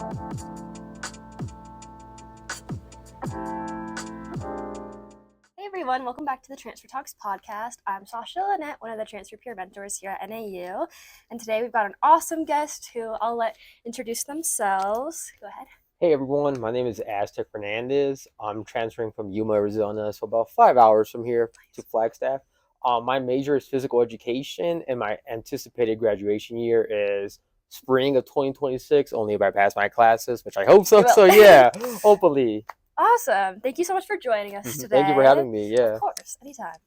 Hey everyone, welcome back to the Transfer Talks podcast. I'm Sasha Lynette, one of the transfer peer mentors here at NAU, and today we've got an awesome guest who I'll let introduce themselves. Go ahead. Hey everyone, my name is Aztec Fernandez. I'm transferring from Yuma, Arizona, so about 5 hours from here to Flagstaff. My major is physical education, and my anticipated graduation year is spring of 2026, only if I pass my classes, which I hope so. You will. So yeah, hopefully. Awesome. Thank you so much for joining us today. Thank you for having me. Yeah. Of course, anytime.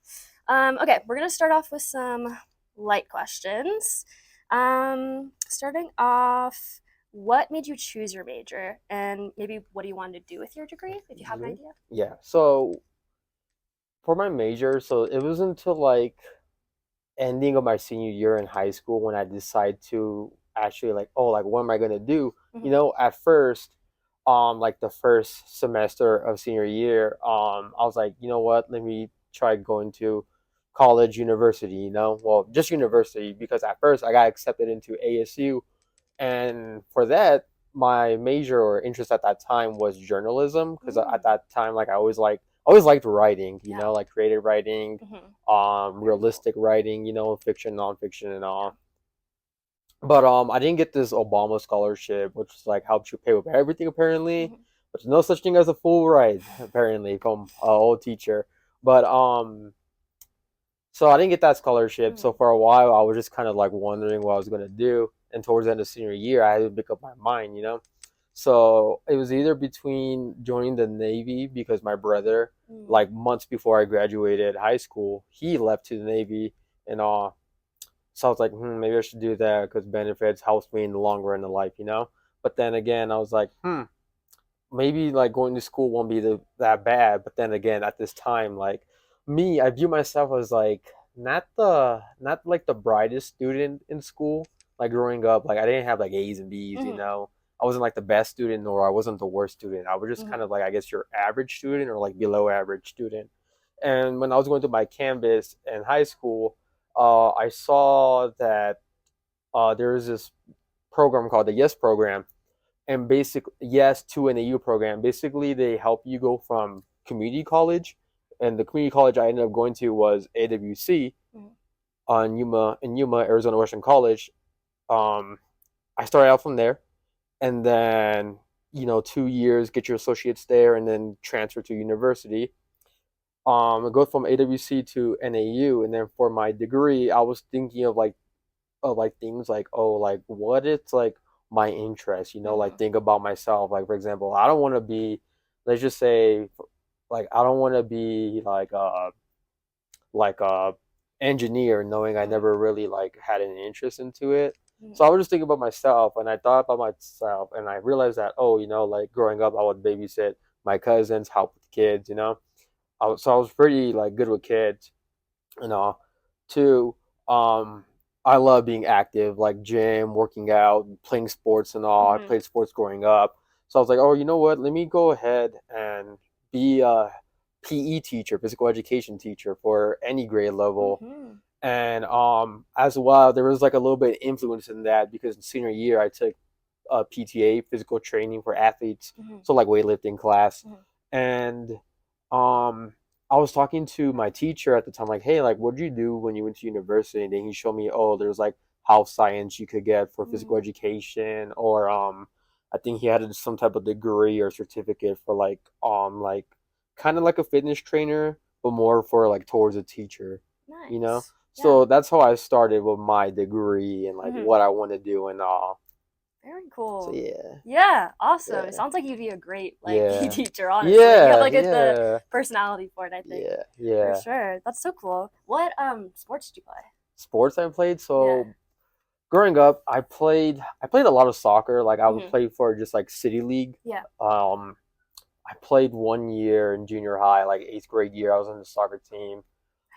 Okay, we're going to start off with some light questions. Starting off, what made you choose your major, and maybe what do you want to do with your degree, if you have an idea? Yeah. So for my major, so it was until like ending of my senior year in high school when I decided to actually like, oh, like what am I gonna do? At first, like the first semester of senior year, I was like, you know what, let me try going to college, university, well, just university, because at first I got accepted into ASU, and for that, my major or interest at that time was journalism, because at that time, like I always liked writing, like creative writing, realistic writing, fiction, nonfiction, and all. But I didn't get this Obama scholarship, which is like helps you pay with everything apparently. But there's no such thing as a full ride apparently from an old teacher. But so I didn't get that scholarship. So for a while, I was just kind of like wondering what I was gonna do. And towards the end of senior year, I had to make up my mind. So it was either between joining the Navy, because my brother, like months before I graduated high school, he left to the Navy and all. So I was like, maybe I should do that because benefits helps me in the long run of life. But then again, I was like, maybe like going to school won't be that bad. But then again, at this time, like me, I view myself as like not like the brightest student in school. Like growing up, like I didn't have like A's and B's. I wasn't like the best student, nor I wasn't the worst student. I was just kind of like, I guess, your average student or like below average student. And when I was going to my campus in high school, I saw that there is this program called the Yes program, and basically Yes to an AU program. Basically, they help you go from community college, and the community college I ended up going to was AWC in Yuma, Arizona Western College. I started out from there, and then 2 years get your associates there, and then transfer to university. I go from AWC to NAU, and then for my degree, I was thinking of like things like, oh, like what it's like my interest, like think about myself. Like for example, I don't want to be, let's just say, like I don't want to be like a engineer, knowing I never really like had an interest into it. So I was just thinking about myself, and I thought about myself, and I realized that, oh, like growing up, I would babysit my cousins, help with kids. So I was pretty like good with kids, you know. Too, I love being active, like gym, working out, playing sports and all. I played sports growing up, so I was like, oh, you know what? Let me go ahead and be a PE teacher, physical education teacher for any grade level. And as well, there was like a little bit of influence in that because in senior year I took PTA, physical training for athletes, so like weightlifting class, and um I was talking to my teacher at the time, like, hey, like what did you do when you went to university? And then he showed me, oh, there's like health science you could get for physical education, or I think he had some type of degree or certificate for like kind of like a fitness trainer, but more for like towards a teacher, you know. Nice. Yeah. So that's how I started with my degree and like what I want to do and all. Very cool. So yeah. Yeah, awesome. Yeah. It sounds like you'd be a great PE Yeah. teacher, honestly. Yeah. You have like the Yeah. personality for it, I think. Yeah. Yeah. For sure. That's so cool. What sports did you play? Sports I played. So growing up, I played a lot of soccer. Like I would play for just like city league. Yeah. I played 1 year in junior high, like eighth grade year. I was on the soccer team.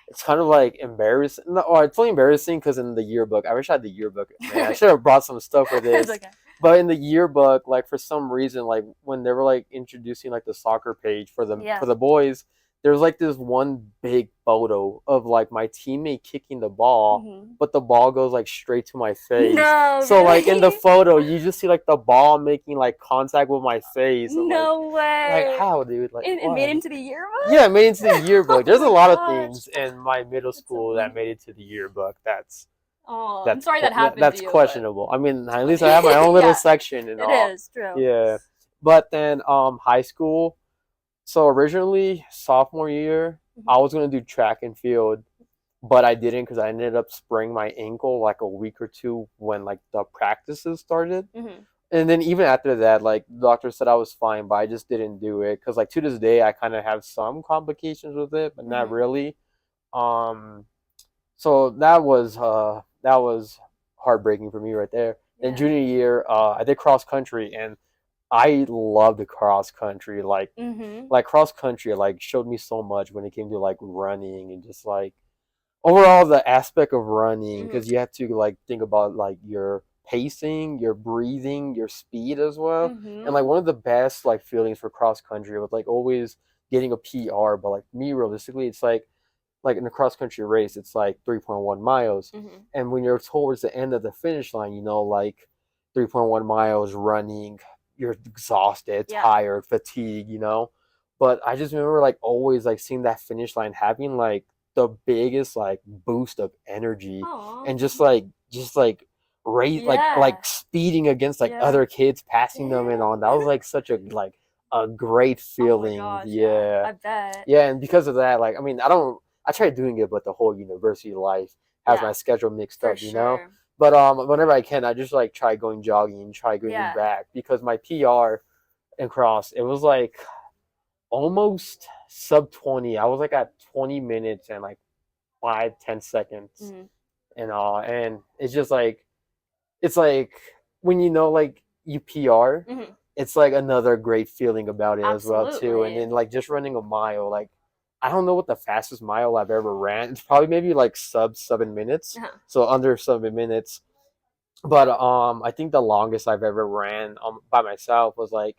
It's kind of like embarrassing. No, or it's only embarrassing because in the yearbook, I wish I had the yearbook. Man, I should have brought some stuff for this. It's okay. But in the yearbook, like for some reason, like when they were like introducing like the soccer page for the boys, there's like this one big photo of like my teammate kicking the ball, Mhm. but the ball goes like straight to my face. No, So like in the really? photo, you just see like the ball making like contact with my face. I'm No like way. how, dude? Like It made what? it into the yearbook? Yeah, it made it to the yearbook. Oh There's a my lot of gosh. things in my middle That's so school that funny. made it to the yearbook. Oh, I'm sorry that happened to That's you, but questionable. I mean, it's at least I funny. have my own little Yeah, section and it all. is true. Yeah, but then high school. So originally sophomore year, Mhm. I was gonna do track and field, but I didn't because I ended up spraining my ankle like a week or two when like the practices started. Mhm. And then even after that, like the doctor said I was fine, but I just didn't do it because like to this day I kind of have some complications with it, but not Mhm. really. Um, so that was heartbreaking for me right there. Then Yeah. junior year, I did cross country, and I loved the cross country. Mhm. Like cross country, like showed me so much when it came to like running and just like overall the aspect of running Mhm. because you have to like think about like your pacing, your breathing, your speed as well. And like Mhm. one of the best like feelings for cross country was like always getting a PR, but like me realistically, it's like in a cross country race, it's like 3.1 miles. Mhm. And when you're towards the end of the finish line, like 3.1 miles running, you're exhausted, Yeah. tired, fatigued. But I just remember like always like seeing that finish line having like the biggest like boost of energy Aw. and just like rate like Yeah. speeding against like Yeah. other kids passing them and Yeah. on. That was like such a great Oh my feeling. gosh, yeah. Yeah. I bet. Yeah, and because of that, like I mean, I tried doing it, but the whole university life has my Yeah, schedule mixed for up. sure. But whenever I can, I just like try going jogging, try going Yeah. back because my PR in cross it was like almost sub 20. I was like at 20 minutes and like 5-10 seconds Mhm. and all, and it's like when like you PR, Mhm. it's like another great feeling about it as well too. And Absolutely. then like just running a mile, like I don't know what the fastest mile I've ever ran. It's probably maybe like sub 7 minutes, Uh-huh. so under 7 minutes. But I think the longest I've ever ran by myself was like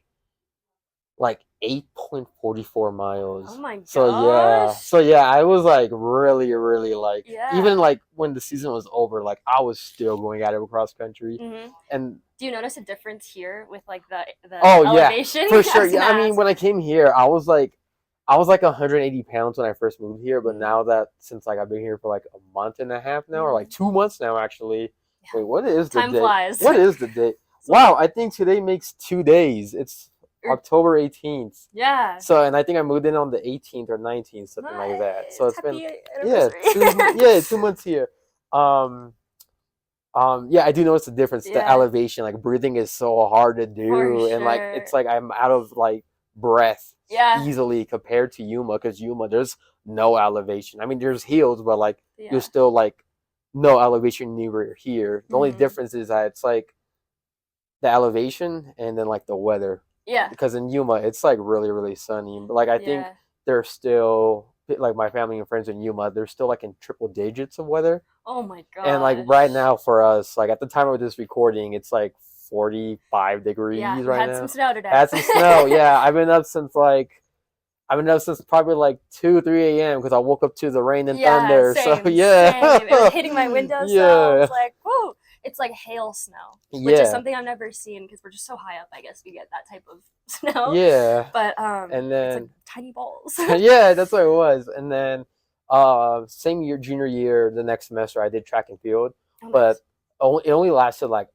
8.44 Oh miles. my So yeah. gosh. So yeah, I was like really, really like even Yeah. like when the season was over, like I was still going at it across country. Mhm. And Do you notice a difference here with like the oh yeah, elevation? for I sure. was Yeah, gonna I mean ask. when I came here, I was like 180 pounds when I first moved here, but Mhm. now that since like I've been here for like a month and a half now, or like Mhm. 2 months now actually. Yeah. Wait, what is the Time date? flies. What is the date? So, Wow, I think today makes 2 days. It's er, October 18th. yeah. So, and I think I moved in on the 18th or 19th, something like that. So Nice. it's been, Happy yeah, anniversary. 2 months here. Um, yeah, I do notice the difference. The Yeah, elevation, like breathing is so hard to for do, and like sure. it's like I'm out of like breath Yeah. easily compared to Yuma, because Yuma there's no elevation. I mean, there's hills, but like you're Yeah. still like no elevation near here. The only Mhm. difference is that it's like the elevation and then like the weather, Yeah. because in Yuma it's like really really sunny. But like I think Yeah. they're still like my family and friends in Yuma. They're still like in triple digits of weather. Oh my And like right gosh. now for us, like at the time of this recording, it's like 45 Yeah, degrees we right had some now. snow today. Had some snow. Yeah, I've been up since probably like 2 3 a.m. because I woke up to the rain and Yeah, thunder. So same, yeah, same. It was hitting my windows though. I yeah, was like, whoa. It's like hail snow, which is yeah, something I've never seen because we're just so high up, I guess we get that type of snow. yeah. But And it's like then tiny balls. yeah, that's what it was. And then same year, junior year, the next semester, I did track and field, Oh but nice. it only lasted like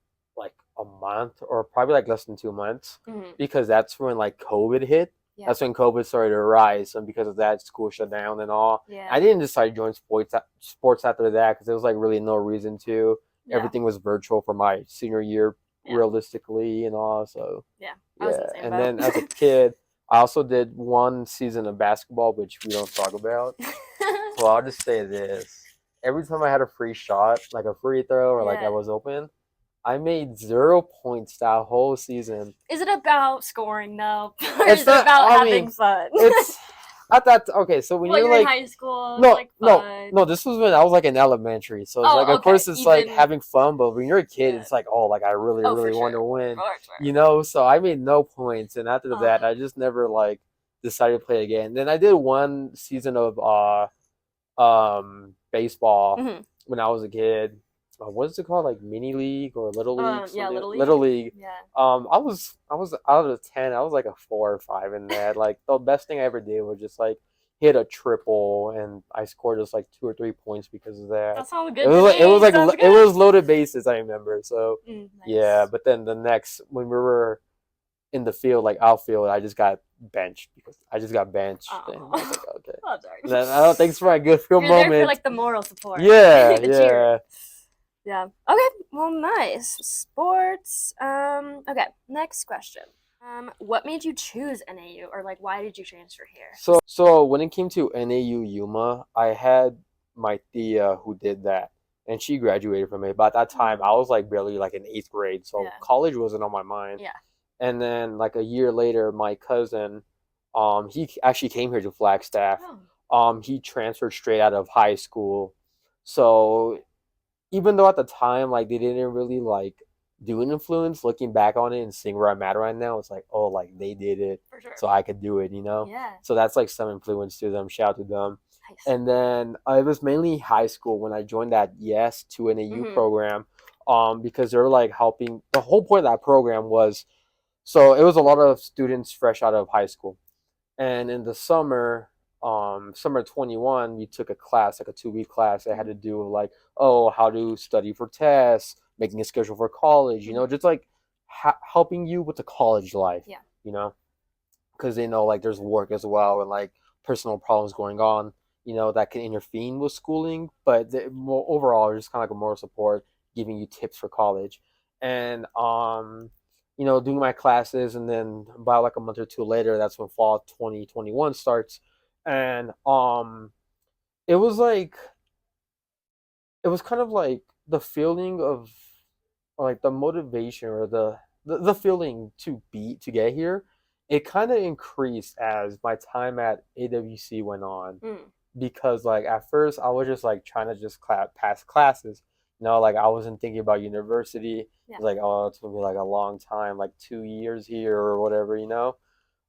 a month or probably like less than 2 months Mhm. because that's when like COVID hit. Yeah. That's when COVID started to rise, and because of that, school shut down and all. I Yeah. didn't decide to join sports after that because there was like really no reason to. Yeah. Everything was virtual for my senior year, Yeah. realistically and all. So Yeah. I was in yeah, the same and boat. then as a kid, I also did one season of basketball, which we don't talk about. So I'll just say this: every time I had a free shot, like a free throw, or like I Yeah. was open, I made 0 points that whole season. Is it about scoring though? Or It's is it not. about I having mean, fun? it's. I thought okay. So when Well, you're you're in like high school, it's no, like no, fun. no. This was when I was like in elementary, so it's like, Oh, of okay. course, it's like Even having fun. But when you're a kid, yeah. it's like, oh, like I really, Oh, for really want sure. to win, For sure. So I made no points, and after that, Um, I just never like. decided to play again. Then I did one season of baseball Hmm. when I was a kid. What is it called? Like mini league or little league? Yeah, Something Little League. little league. Yeah. I was out of 10. I was like a 4 or 5 in that. Like the best thing I ever did was just like hit a triple, and I scored just like 2 or 3 points because of that. That sounds It good to was like me. Sounds it good. was loaded bases. I remember. So yeah, Nice. but then the next when we were in the field, like outfield, I just got benched because I just got benched, and I was Oh, like, okay. I'm sorry. And then, I don't. Thanks for my good field You're there for moment. like the moral support, Yeah, the cheering. yeah. Yeah. Okay. Well, nice. Sports. Okay. Next question. What made you choose NAU, or like why did you transfer here? So when it came to NAU Yuma, I had my tia who did that, and she graduated from it. But at that time, I was like barely like in 8th grade, so Yeah. college wasn't on my mind. Yeah. And then like a year later, my cousin, he actually came here to Flagstaff. Oh. He transferred straight out of high school, so even though at the time like they didn't really like do an influence, looking back on it and seeing where I'm at right now, it's like, oh, like they did it, For sure. so I could do it, you know. Yeah. So that's like some influence to them. Shout out to them. Nice. And then it was mainly high school when I joined that Yes to an AU Mm-hmm. program, because they're like helping. The whole point of that program was so it was a lot of students fresh out of high school, and in the summer, summer 21, we took a class, like a 2 week class that had to do with like, oh, how to study for tests, making a schedule for college, Mm-hmm. just like helping you with the college life, Yeah. you know, because they know like there's work as well and like personal problems going on, that can intervene with schooling. But more overall, it's just kind of like a moral support, giving you tips for college, and doing my classes, and then about like a month or two later, that's when fall 2021 starts, and it was like it was kind of like the feeling of like the motivation or the feeling to get here, it kind of increased as my time at AWC went on, Mm. because like at first I was just like trying to just pass classes, like I wasn't thinking about university. Yeah. It's like, oh, it's gonna be like a long time, like 2 years here or whatever.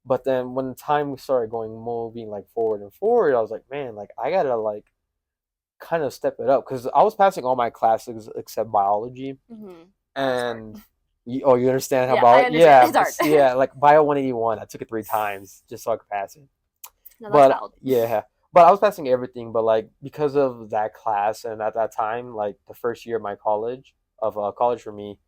But then when time started moving like forward and forward, I was like, man, like I gotta like kind of step it up, because I was passing all my classes except biology. Mm-hmm. That's hard. And you understand how Yeah, I bio? understand. Yeah, It's hard. yeah, like bio 181. I took it 3 times just so I could pass it. No, that's But valid. yeah, but I was passing everything. But like because of that class, and at that time, like the first year of my college for me,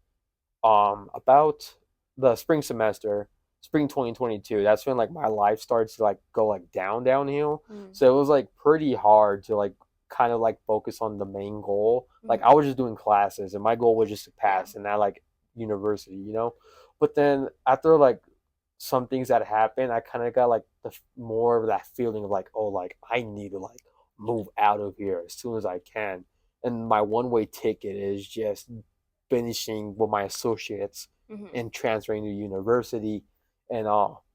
about the spring semester, spring 2022. That's when like my life starts to like go like downhill. Mm. So it was like pretty hard to like kind of like focus on the main goal. Like Mm-hmm. I was just doing classes, and my goal was just to Yeah. pass and not like university. But then after like some things that happened, I kind of got like the more of that feeling of like, oh, like I need to like move out of here as soon as I can. And my one way ticket is just finishing with my associates Mm-hmm. and transferring to university and all.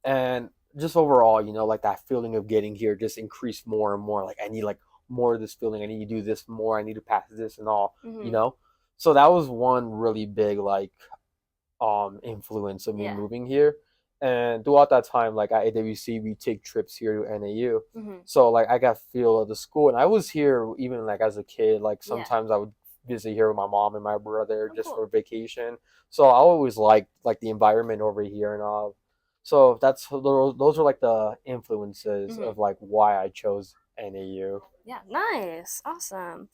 And just overall, like that feeling of getting here just increased more and more. Like I need like more of this feeling. I need to do this more. I need to pass this and all, you Mm-hmm. know? So that was one really big like influence of me Yeah. moving here. And throughout that time, like at AWC, we take trips here to NAU. Mm-hmm. So like I got feel of the school, and I was here even like as a kid. Like Yeah. sometimes I would visit here with my mom and my brother Oh, just cool. for vacation. So I always liked like the environment over here and all. So those are like the influences Mm-hmm. of like why I chose NAU. Yeah, nice. Awesome.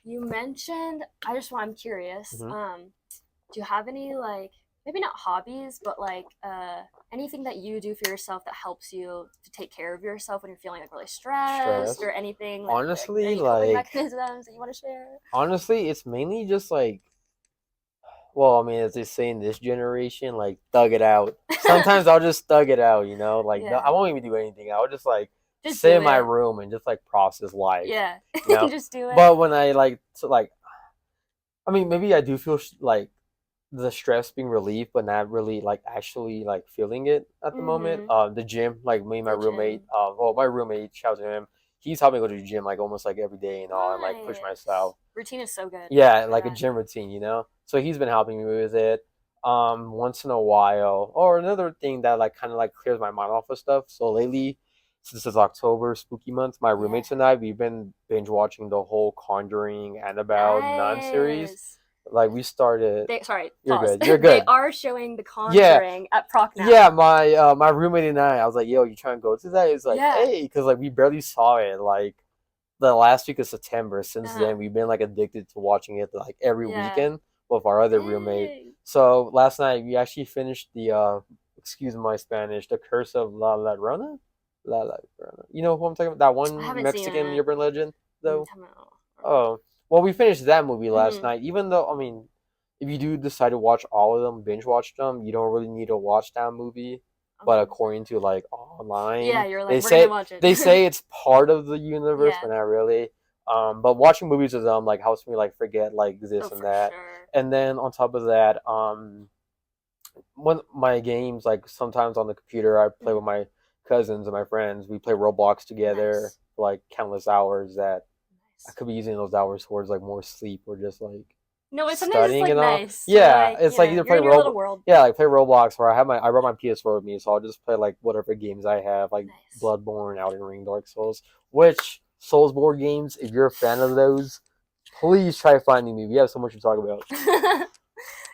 You mentioned I'm curious. Hmm. Do you have any like maybe not hobbies, but like anything that you do for yourself that helps you to take care of yourself when you're feeling like really stressed Stress. or anything like Honestly, any coping like mechanisms that you want to share? honestly, it's mainly just like, well, I mean, as they say in this generation, like thug it out. Sometimes I'll just thug it out. Like no, Yeah. I won't even do anything. I'll just like Just sit do in my it. room and just like process life. Yeah. You know. Just do it. But when I like, I mean, maybe I do feel like the stress being relieved, but not really like actually like feeling it at the moment. Mm-hmm. The gym, like me and my The roommate. gym. Well, my roommate, shout out to him. He's helping me go to the gym like almost like every day and all, and like push Nice. myself. Routine is so good Yeah, for like a that. gym routine. So he's been helping me with it. once in a while. Or another thing that like kind of like clears my mind off of stuff. So lately, since it's October, spooky month, my Yeah. roommates and I we've been binge watching the whole Conjuring, Annabelle, Nun series. Nice. Like we started. Sorry, You're pause. good. You're They good. are showing The Yeah, Conjuring at Proc now. yeah. My roommate and I was like, "Yo, you trying to go to that?" He's like, Yeah. "Hey," because like we barely saw it like the last week of September. Since Uh-huh. then, we've been like addicted to watching it like every Yeah. weekend with our other roommate. Dang. So last night we actually finished the excuse my Spanish, the Curse of La Llorona. La Llorona. You know who I'm talking about? That I one haven't seen Mexican it. urban legend, though. Tell me. I don't know. Oh, well, we finished that movie last Mm-hmm. night. Even though, I mean, if you do decide to watch all of them, binge watch them, you don't really need to watch that movie. But Okay. according to like Yeah, online, you're like, they we're gonna say watch it. they say it's part of the universe, Yeah. but not really. But watching movies with them like helps me like forget like Oh, this and for that. sure. And then on top of that, when my games like sometimes on the computer, I play with Mm-hmm. my cousins and my friends. We play Roblox together Nice. for like countless hours that I Nice. could be using those hours towards like more sleep or just like No, but sometimes it's studying like and all. nice to Yeah, like, it's like either you're play in your little Roblox. world. Yeah, like play Roblox where I brought my PS4 with me, so I'll just play like whatever games I have, like Nice. Bloodborne, Elden Ring, Dark Souls. Which Souls board games, if you're a fan of those, please try finding me. We have so much to talk about.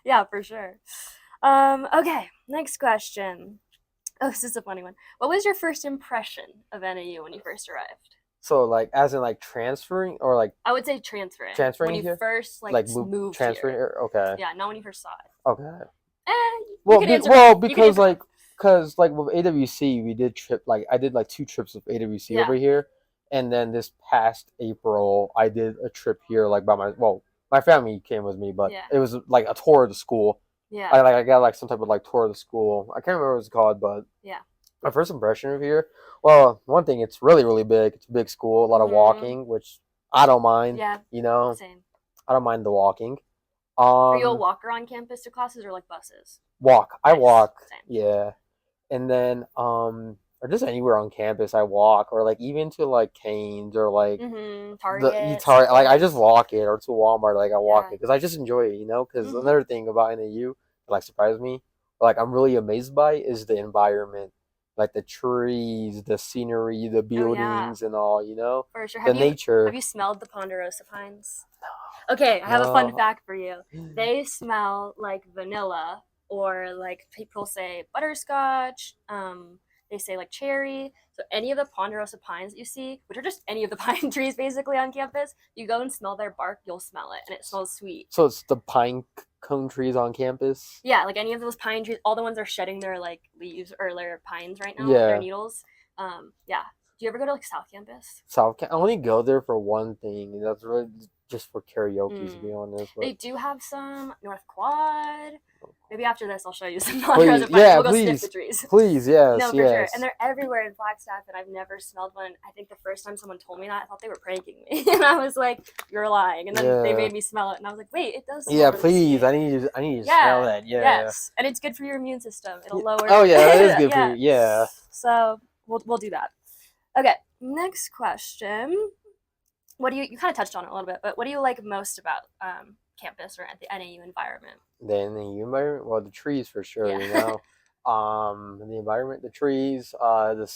Yeah, for sure. Okay, next question. Oh, this is a funny one. What was your first impression of NAU when you first arrived? So like as in like transferring or like I would say transferring. When transferring you here, first like like move moved transferring here. here. Okay, Yeah, not when you first saw it. okay. You Well, could answer both. well, You could because answer both. like, cause like with AWC, we did trip like I did like two trips with AWC Yeah. over here, and then this past April, I did a trip here like by my family came with me, but Yeah. it was like a tour of the school. Yeah. I got like some type of like tour of the school. I can't remember what it's called, but Yeah. my first impression of here. Well, one thing, it's really big. It's a big school, a lot of Mhm. walking, which I don't mind. Yeah. You know, Same. I don't mind the walking. Are you a Um, walker on campus to classes or like buses? walk. I Nice. walk. Same. Yeah. And then or just anywhere on campus I walk, or like even to like Canes or like the Target, Etar, like I just stores. walk it, or to Walmart, like I walk Yeah. it because I just enjoy it, you know. Because Mhm. another thing about NAU that like surprised me, like I'm really amazed by, is the environment, like the trees, the scenery, the Oh yeah. buildings, and all, you know, For sure. the Have nature. you smelled the ponderosa pines? Okay, I have a fun No, fact for you. They smell like vanilla, or like people say butterscotch. They say like cherry. So any of the ponderosa pines that you see, which are just any of the pine trees basically on campus, you go and smell their bark, you'll smell it, and it smells sweet. so it's the pine cone trees on campus. Yeah, like any of those pine trees, all the ones that are shedding their like leaves or their pines right now, their Yeah. needles. Yeah. Do you ever go to like South Campus? I only go there for one thing, and that's really just for karaoke, to be Mm. honest. They But do have some North Quad. Maybe after this, I'll show you some please, ponderosa pines. yeah, We'll go sniff the please, trees. please, yes, No, for sure. And yes, they're everywhere in Flagstaff, and I've never smelled one. I think the first time someone told me that, I thought they were pranking me. And I was like, you're lying. And then they yeah, made me smell it, and I was like, wait, it does smell yeah. really Please, sweet. I need to smell Yeah, that. Yeah. yes. And it's good for your immune system. It'll Oh lower. yeah, that is good for you. Yeah. Yeah. So we'll do that. Okay, next question. What do you kind of touched on it a little bit, but what do you like most about campus or at the NAU environment? Then the environment, well, the trees for sure. Yeah. You know, the environment, the trees, the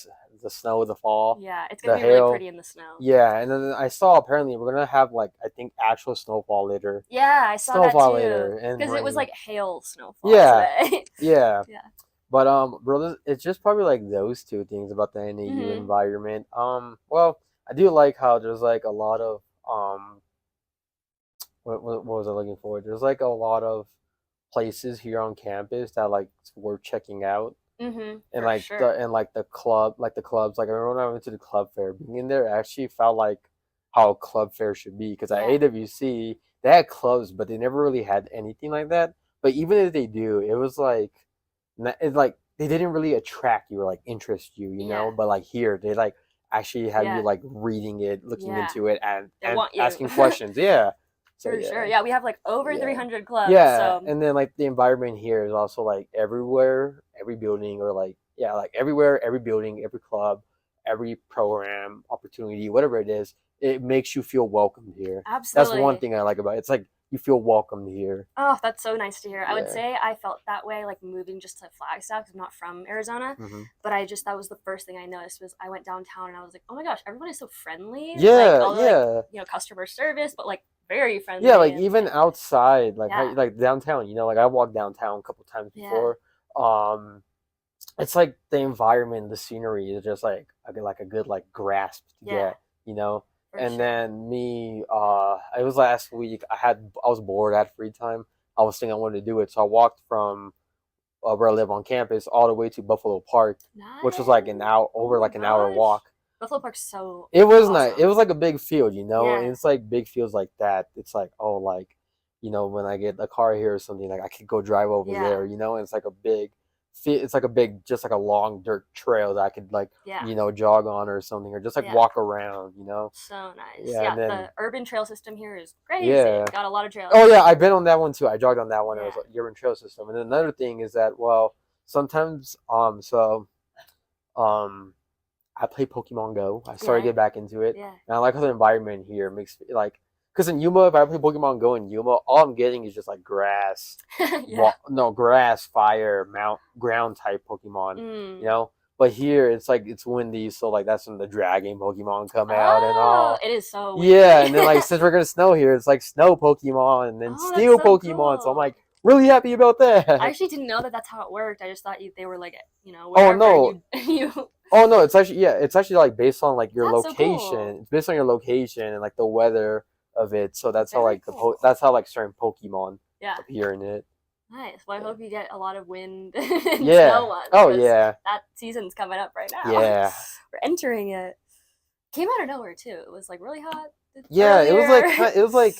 snow, the fall, Yeah, it's gonna the be really hail. pretty in the snow. Yeah, and then I saw apparently we're gonna have like I think actual snowfall later. Yeah, I saw that Snowfall too. later and Because it was rain. like hail snowfall Yeah, today. yeah. Yeah. But bro, it's just probably like those two things about the NAU Mhm. environment. Well, I do like how there's like a lot of what was I looking for? There's like a lot of places here on campus that like worth checking out, Mhm. and For like sure. the club, like the clubs. Like I remember when I went to the club fair, being in there actually felt like how a club fair should be. Because at Yeah. AWC they had clubs, but they never really had anything like that. But even if they do, it was like it's like they didn't really attract you or like interest you, you know. Yeah. But like here, they like actually have you Yeah. like reading it, looking Yeah. into it, They and want you. asking questions. Yeah. So For sure. yeah, Yeah, we have like over yeah, 300 clubs, yeah. so And then like the environment here is also like everywhere, every building, or like yeah, like everywhere, every building, every club, every program, opportunity, whatever it is, it makes you feel welcomed here. That's one absolutely. thing I like about it. It's like you feel welcomed here. Oh, that's so nice to hear. I would Yeah. say I felt that way like moving just to Flagstaff because I'm not from Arizona, Hmm. but I just that was the first thing I noticed was I went downtown and I was like, oh my gosh, everyone is so friendly. Like Yeah, all the like yeah. customer service, but like very Yeah, friendly like and even like outside, like how yeah, like downtown, like I walked downtown a couple times yeah, before. Um it's like the environment, the scenery is just like a good like grasp to yeah, get. for And sure. then me, it was last week. I was bored, I had free time. I was thinking I wanted to do it, so I walked from where I live on campus all the way to Buffalo Park, which was like an Nice. hour Oh over my like an hour gosh. walk. Buffalo Park's so It was nice. It awesome. was like a big field, and Yeah. it's like big fields like that. It's like, oh, like, when I get a car here or something, like I could go drive over Yeah. there, and it's like a big, it's like a big, just like a long dirt trail that I could like, Yeah. jog on or something, or just like Yeah. walk around. So nice. Yeah, Yeah, and then the urban trail system here is crazy. yeah. Got a lot of trails. Oh yeah, I've been on that one too. I jogged on that one. It was Yeah. like urban trail system. And then another thing is that, well, sometimes um I play Pokemon Go. I started to Yeah. get back into it, Yeah. and I like how the environment here makes me like. Because in Yuma, if I play Pokemon Go in Yuma, all I'm getting is just like grass, Yeah. no grass, fire, ground type Pokemon, you Mm. know. But here it's like it's windy, so like that's when the dragon Pokemon come out and Oh, all. it is so Yeah, windy. and then like since we're gonna snow here, it's like snow Pokemon and then Oh, that's steel so Pokemon. So I'm cool. like really happy about I that. actually didn't know that that's how it worked. I just thought they were like, Oh wherever and no, you you. Oh no, it's actually like based on like your That's so location. cool. It's based on your location and like the weather of it. So that's how Very like cool. that's how like certain Pokemon Yeah. appear in it. Nice. Well, I Yeah. hope you get a lot of wind and snow Yeah. ones Oh because yeah. that season's coming up right now. Yeah. We're entering it. Came out of nowhere too. It was like really hot Yeah. It was like earlier. it was like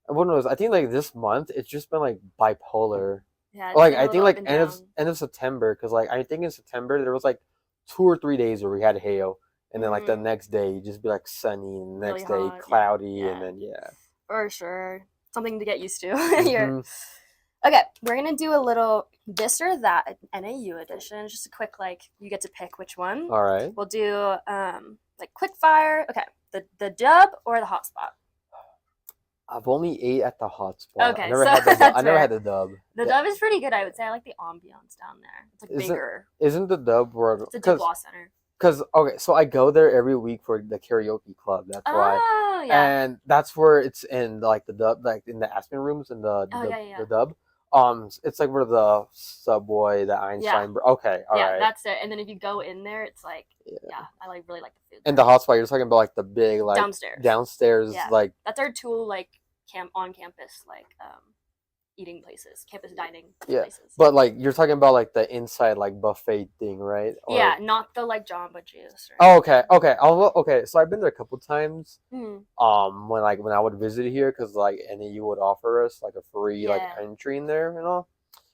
what was I think like this month it's just been like bipolar. Yeah, it's Like been a I think little up like and end of down. end of September because like I think in September there was like 2 or 3 days where we had hail. And then like the Mm, next day you just be like sunny and the really next day hot. Yeah, cloudy and yeah, then yeah. for sure. Something to get used to here. Mm-hmm. Okay, we're gonna do a little this or that NAU edition. Just a quick like you get to pick which one. All right. We'll do like quick fire. Okay, the dub or the hotspot. I've only ate at the hotspot. I Okay, never so had the dub. I that's never had fair. the dub. The Yeah, dub is pretty good. I would say I like the ambiance down there. It's like isn't bigger. isn't the dub where It's a because Dubois Center. because okay, so I go there every week for the karaoke club. That's why, Oh yeah. and that's where it's in like the dub, like in the Aspen rooms in the Oh the, yeah, yeah, the dub. It's like where the subway, the yeah, Einstein. Okay, all yeah. right. That's it. And then if you go in there, it's like Yeah. yeah, I like really like the food And there. the hotspot, you're talking about like the big like Downstairs. downstairs Yeah, like that's our tool like camp on campus like eating places, campus dining yeah. places. But like you're talking about like the inside like buffet thing, right? Yeah, Or not the like Jamba Juice or oh, okay, anything. okay. Okay. So I've been there a couple times. Mm, When I would visit here, because like NAU would offer us like a free like yeah, entry in there and all.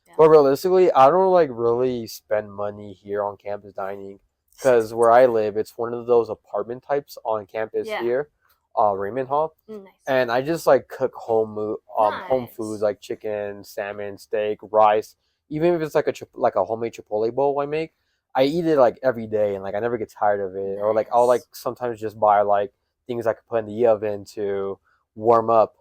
yeah, But realistically, I don't like really spend money here on campus dining, because where I live, it's one of those apartment types on campus yeah. here, Raymond Hall, Nice, and I just like cook home foods nice. like chicken, salmon, steak, rice. Even if it's like like a homemade Chipotle bowl I make, I eat it like every day, and like I never get tired of it. Or like I'll like Nice. sometimes just buy like things I could put in the oven to warm up,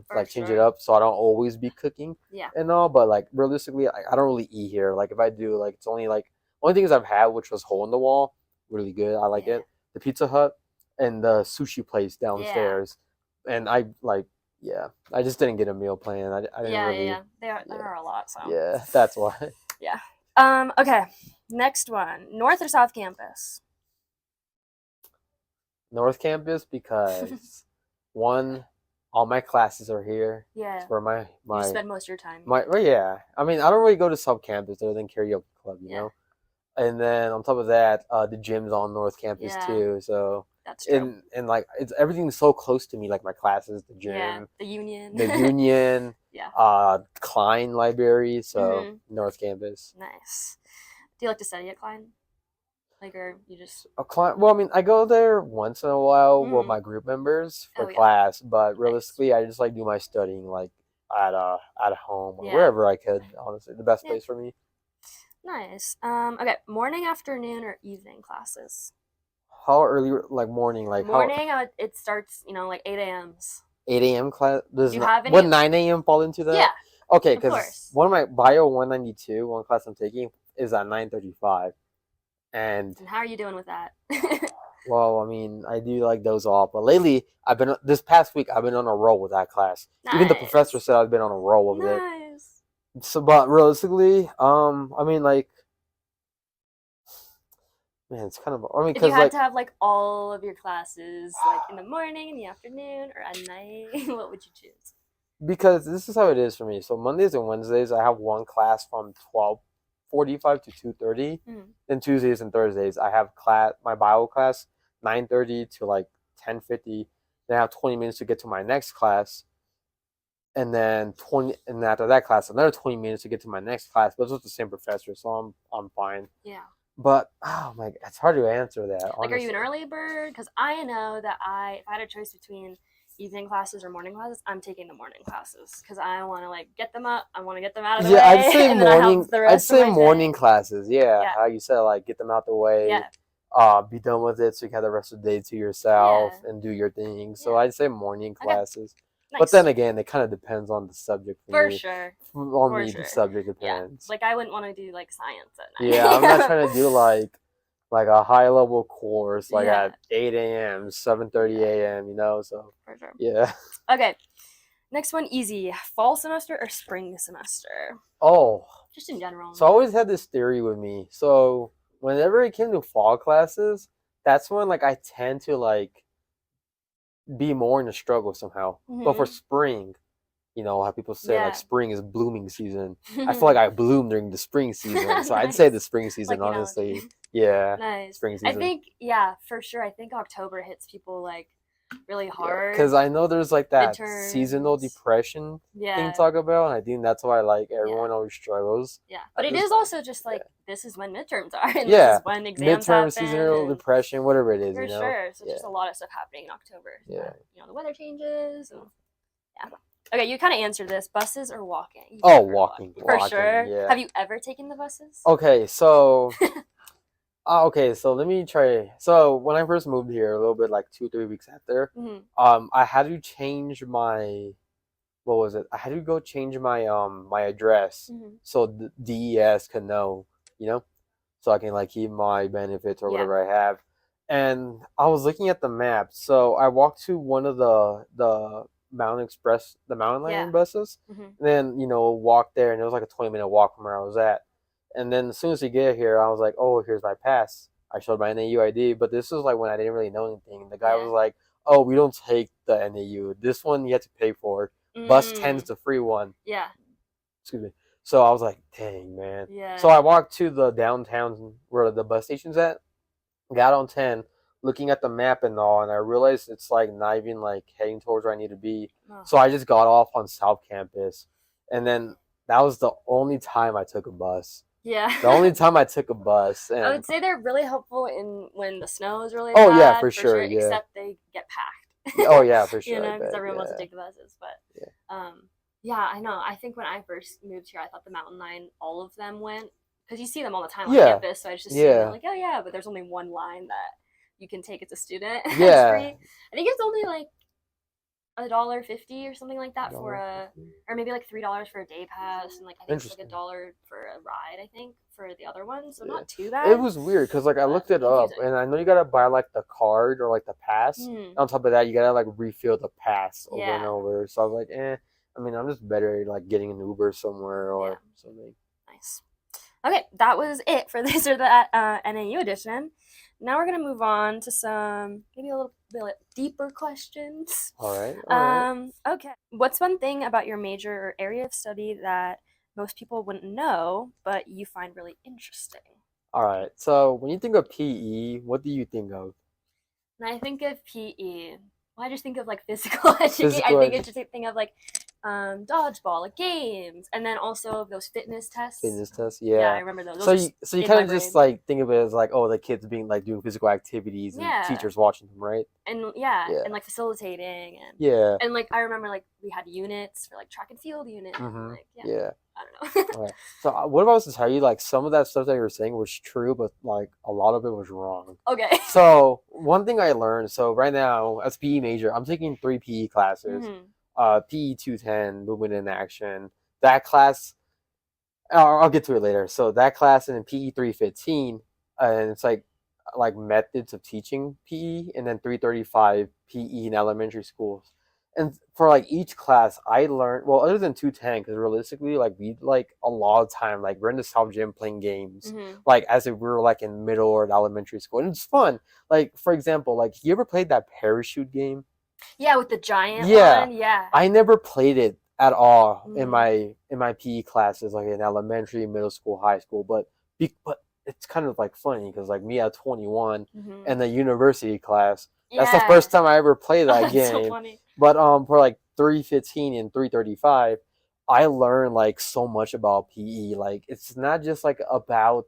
For like change it sure. up so I don't always be cooking Yeah, and all. But like realistically, I don't really eat here. Like if I do, like it's only like only things I've had, which was hole in the wall, really good. I like yeah, it. The Pizza Hut and the sushi place yeah, downstairs, and I like yeah. I just didn't get a meal plan. I didn't yeah, yeah, really yeah. There yeah are a lot, so yeah. That's why. yeah. Okay. Next one, North or South Campus? North Campus because one, all my classes are here. Yeah, It's where you just spend most of your time my here. well, yeah. I mean, I don't really go to South Campus other than karaoke club, Yeah, And then on top of that, the gym's on North Campus yeah, too. So that's true. and like it's everything's so close to me, like my classes, the Yeah, gym, the Union. the Union, Yeah. Klein Library. So Mhm. North Campus. Nice. Do you like to study at Klein? Like, or you just? Well, I mean, I go there once in a while with Mhm. my group members for Oh yeah. class, but Nice. realistically, I just like do my studying like at home or Yeah. wherever I could. Honestly, the best Yeah. place for me. Nice. Okay. Morning, afternoon, or evening classes? How early? Like morning? Like how? Morning. It starts. Like 8 a.m.s. 8 a.m. class. Do Does you not, have would any? 9 a.m. fall into that? Yeah, Okay, of because course. one of my Bio 192, one class I'm taking, is at 9:35, and And how are you doing with that? well, I mean, I do like those off, but lately I've been this past week I've been on a roll with that class. Even the professor Nice. said I've been on a roll with it. Nice. So, but realistically, I mean, like, man, it's kind of, I mean, If you because had like, to have like all of your classes like in the morning, in the afternoon, or at night, what would you choose? because this is how it is for me. So Mondays and Wednesdays, I have one class from 12:45 to 2:30. Mm. Then Tuesdays and Thursdays, I have class, my bio class, 9:30 to like 10:50. Then I have 20 minutes to get to my next class, and then 20, and after that class, another 20 minutes to get to my next class. But it's with the same professor, so I'm fine. Yeah. But oh my, it's hard to answer that Like, are you an honestly. early bird? Because I know that if I had a choice between evening classes or morning classes, I'm taking the morning classes because I want to like get them up. I want to get them out of the Yeah, I'd way, say and then I morning. have the I'd rest of say my morning day. classes. Yeah, Yeah. how you said, like get them out the way, Yeah. be done with it, so you can have the rest of the day to yourself Yeah. and do your thing. So Yeah. I'd say morning Okay. classes. But then Nice. again, it kind of depends on the subject for For me. sure. On For me, the sure. subject Yeah. depends. Like I wouldn't want to do like science at Yeah, I'm not night. trying to do like a high level course like Yeah. at 8 a.m., 7:30 Yeah. a.m. You know, so For sure. yeah. Okay. Next one, easy. Fall semester or spring semester? Oh, Just in general. so I always had this theory with me. So whenever it came to fall classes, that's when like I tend to like be more in the struggle somehow. But for Mm-hmm. spring, how people say like Yeah. spring is blooming season. I feel like I bloom during the spring season. So I'd say Nice. the spring season, Like the analogy. honestly. Yeah, Nice. spring I season. think, yeah, for sure. I think October hits people like really Yeah, hard. because I know there's like that seasonal Midterms. depression thing Yeah. talk about, and I think that's why like Yeah. everyone always struggles Yeah. But at it this is time. also just Yeah, like this is when midterms are and this is yeah, when exams midterm, happen seasonal and depression, whatever it is, for sure. So it's Yeah, just a lot of stuff happening in October. yeah. The weather changes and yeah. Okay, you kind of answered this. Buses or walking? You Oh, prefer walking, walking. For walking. sure. Yeah. Have you ever taken the buses? Okay, so okay, so let me try. So when I first moved here, a little bit like 2, 3 weeks after, Mm-hmm. I had to change my what was it? I had to go change my address Mm-hmm. so the DES could know, you know, so I can like keep my benefits or Yeah. whatever I have. And I was looking at the map, so I walked to one of the Mountain Express, the Mountain Yeah. Line buses, Mm-hmm. and then walked there, and it was like a 20-minute walk from where I was at. And then as soon as you get here, I was like, oh, here's my pass. I showed my NAU ID, but this was like when I didn't really know anything. The guy Yeah. was like, oh, we don't take the NAU. This one you have to pay for. Bus 10 is Mm. the free one. Yeah. Excuse me. So I was like, dang, man. So Yeah. I walked to the downtown where the bus station's at, got on 10, looking at the map and all, and I realized it's like not even like heading towards where I need to be. Oh. So I just got off on South Campus. And then that was the only time I took a bus. Yeah. The only time I took a bus. I And would say they're really helpful in when the snow is really oh, yeah, bad, for for sure, sure. Yeah. except they get packed. Oh, yeah, for sure. I Because bet. everyone wants to Yeah. take the buses. Yeah. But yeah, I know. I think when I first moved here, I thought the Mountain Line, all of them went because you see them all the time on Yeah. campus. So I just assumed that Yeah. like, oh yeah, but there's only one line that you can take as a student. It's Yeah. free. I think it's only like $1.50 or something like that for $1.50. or maybe like $3 for a day pass, and like I think it's like a Interesting. dollar for a ride. I think for the other one, so Yeah. not too It bad. was weird because like I But looked it up confusing. and I know you gotta buy like the card or like the pass. Hmm. On top of that, you gotta like refill the pass over and Yeah. over. So I was like, I mean, I'm just better like getting an Uber somewhere Yeah. or something. Nice. Okay, that was it for this or that NAU edition. Now we're gonna move on to some maybe a little bit deeper questions. All right, all right, Okay. What's one thing about your major or area of study that most people wouldn't know, but you find really interesting? all right. So when you think of PE, what do you think of? When I think of PE, well, I just think of like physical education. I Physical think I edu- just think of like dodgeball, like games, and then also those fitness tests. Fitness test, Yeah, I yeah. remember those. So Those are you in kind my of just brain. like think of it as like, oh, the kids being like doing physical activities and Yeah, teachers watching them, right? and yeah, Yeah, and like facilitating yeah. and like I remember like we had units for like track and field unit and Mm-hmm. like yeah, Yeah. I don't Okay. So what if I was to tell you like some of that stuff that you were saying was true, but like a lot of it was wrong. Okay. So one thing I learned. So right now as PE major, I'm taking three PE classes. Hmm. PE 210, movement in action. That class, I'll get to it later. So that class and then PE 315, and it's like methods of teaching PE, and then 335 PE in elementary schools. And for like each class, I learned well other than 210 because realistically, like we like a lot of time like we're in the South Gym playing games, Hmm. like as if we were like in middle or elementary school, and it's fun. Like for example, like you ever played that parachute game? Yeah, with the giant Yeah, one. Yeah. I never played it at all in Hmm. my PE classes, like in elementary, middle school, high school. But it's kind of like funny because like me at 21 Hmm. and the university class, that's the Yeah. first time I ever played Oh, that that's so game. funny. But for like 315 and 335, I learned like so much about PE. Like it's not just like about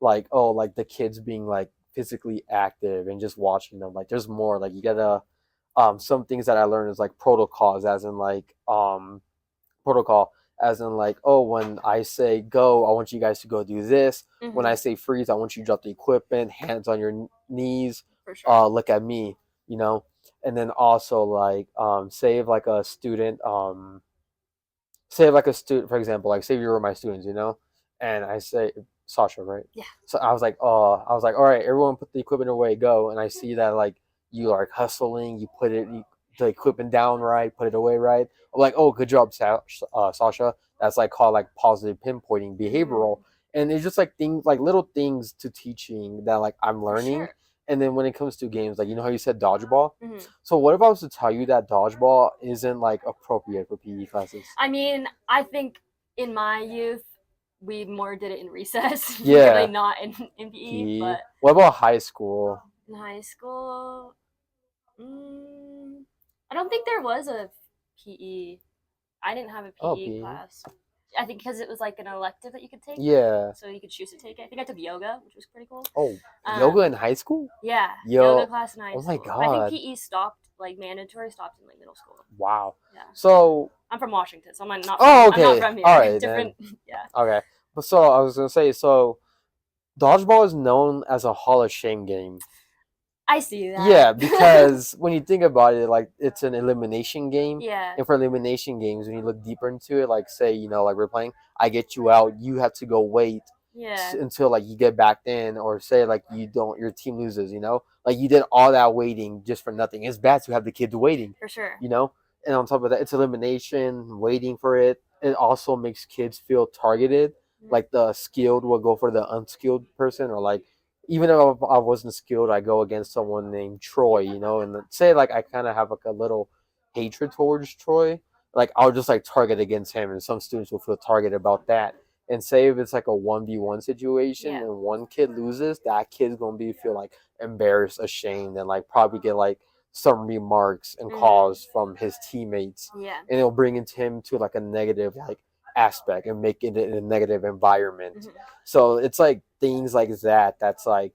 like oh like the kids being like physically active and just watching them. Like there's more. Like you gotta some things that I learned is like protocols, as in like protocol, as in like oh when I say go, I want you guys to go do this. When I Hmm. say freeze, I want you to drop the equipment, hands on your knees, For sure. look at me, you know. And then also like say if like a student say like a student, for example, like say you were my students, you know, and I say Sasha, right? Yeah. So I was like, all right, everyone put the equipment away, go. And I see that like you are hustling, the equipment down right, put it away right. I'm like, oh, good job, Sasha. That's like called like positive pinpointing, behavioral, Hmm. and it's just like things like little things to teaching that like I'm For learning. sure. And then when it comes to games, like you know how you said dodgeball. Hmm. So what if I was to tell you that dodgeball isn't like appropriate for PE classes? I mean, I think in my youth, we more did it in recess, really Yeah, not in PE. PE. But What about high school? in high school, mm, I don't think there was a PE. I didn't have a Oh, PE PE. class. I think because it was like an elective that you could take, Yeah. so you could choose to take it. I think I took yoga, which was pretty cool. Oh, yoga in Um, high school? yeah, yoga Yo, class in high oh my school. I think God. PE stopped like mandatory stopped in like middle school. Wow. Yeah, So, I'm from Washington, so I'm not from oh, I'm not okay. from All here. right then. Different. Yeah, Okay. But so I was gonna say, so dodgeball is known as a Hall of Shame game. I see Yeah, that. because when you think about it, like it's an elimination game, Yeah, and for elimination games, when you look deeper into it, like say you know, like we're playing, I get you out, you have to go wait yeah, until like you get back in, or say like you don't, your team loses, you know, like you did all that waiting just for nothing. It's bad to have the kids waiting, for sure. you know, and on top of that, it's elimination, waiting for it. It also makes kids feel targeted. Like the skilled will go for the unskilled person, or like even if I wasn't skilled, I go against someone named Troy, you know, and say like I kind of have like a little hatred towards Troy, like I'll just like target against him, and some students will feel targeted about that. And say if it's like a 1v1 situation Yeah. and one kid loses, that kid's gonna be feel like embarrassed, ashamed, and like probably get like some remarks and Hmm. calls from his teammates, Yeah. and it'll bring him to like a negative like aspect and make it a negative environment. Hmm. So it's like things like that. That's like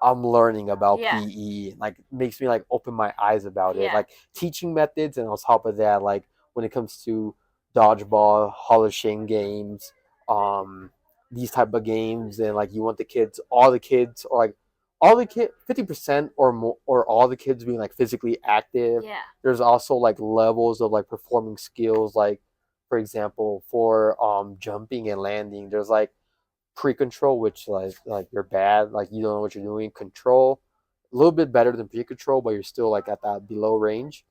I'm learning about Yeah. PE. Like makes me like open my eyes about it. Yeah. Like teaching methods, and on top of that, like when it comes to dodgeball, Hall of Shame games, um, these type of games, and like you want the kids, all the kids, or like all the kid, 50% or more, or all the kids being like physically active. Yeah. There's also like levels of like performing skills, like for example, for jumping and landing. There's like pre-control, which like you're bad, like you don't know what you're doing. Control, a little bit better than pre-control, but you're still like at that below range.